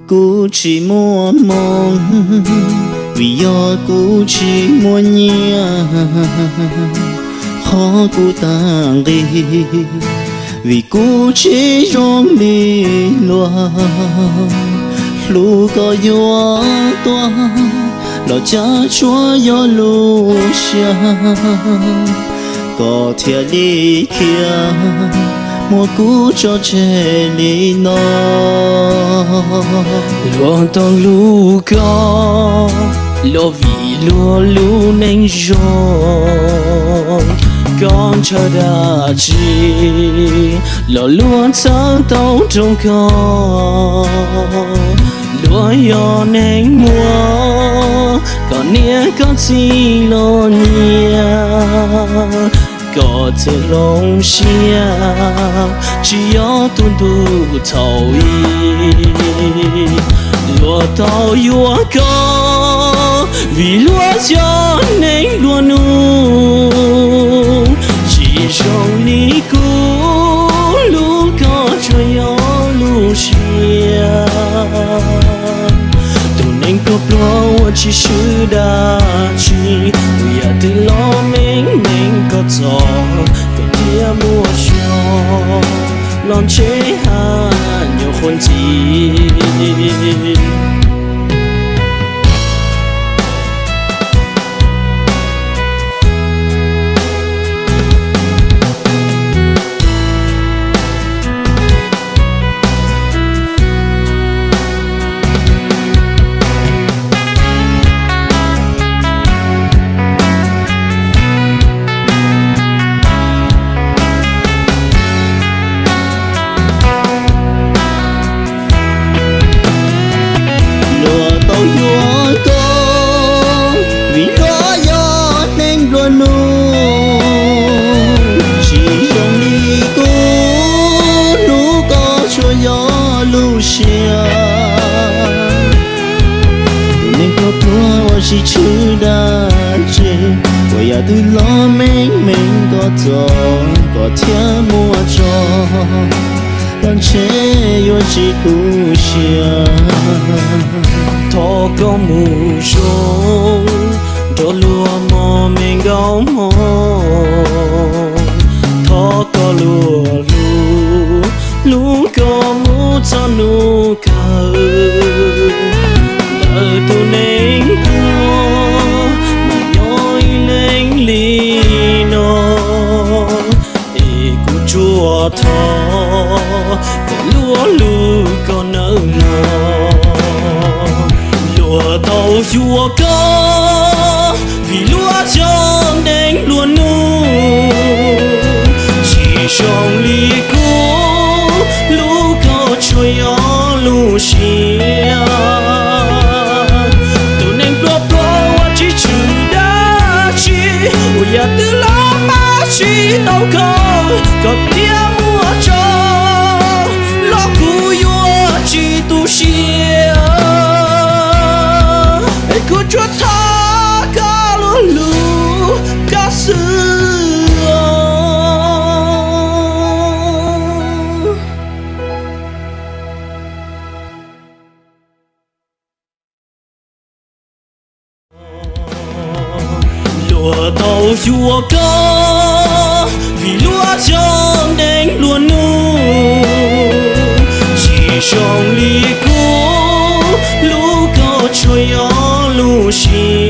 Cô chỉ muốn mong vì do cô chỉ muốn nhớ khó cô tàng đi vì cô chỉ rong đi loa lu có gió toa lo cha chúa gió lu xa có thiệt đi kia mua cũ cho trẻ đi nó luôn tông lu có lo vì lo lu nên rồi con chờ đã chi lo luôn sáng tao trong con luôn yo nên mua còn nia có gì lo nia có thể lòng xia chỉ có tuân tu thầu y lúa tao yêu có vì lúa cho nên luôn nu chỉ trong lý cũ lúa có cho yo lúa xia tu nên có pro chỉ sư đa chi bây giờ từ lo mình có gió có tia mùa gió lon chế hà nhiềuคนจีchỉ chưa đã chơi, bây giờ từ lo mình có gió, có theo mùa gió, đang chế yo chỉ tu xia, thọ có mù sông, cho lúa mò mình gạo mò, thọ có lúa lúa có mù cho nụ cờ. Tu nên tua mà nhói lên li nó e cu chua thọ có lúa lù có nở nó lúa tàu chua có vì lúa trong đánh luôn nu chỉ trong ly cũ lúa có chua gió lúa xia bây giờ từ lo mà chỉ tao có tiếng mua cho lo cũ yo chỉ tu xia ai cứ cho ta cả lu cả sự lúa tàu chua có vì lúa trong đánh luôn nu chỉ trong ly cũ lúa có cho gió lúa xia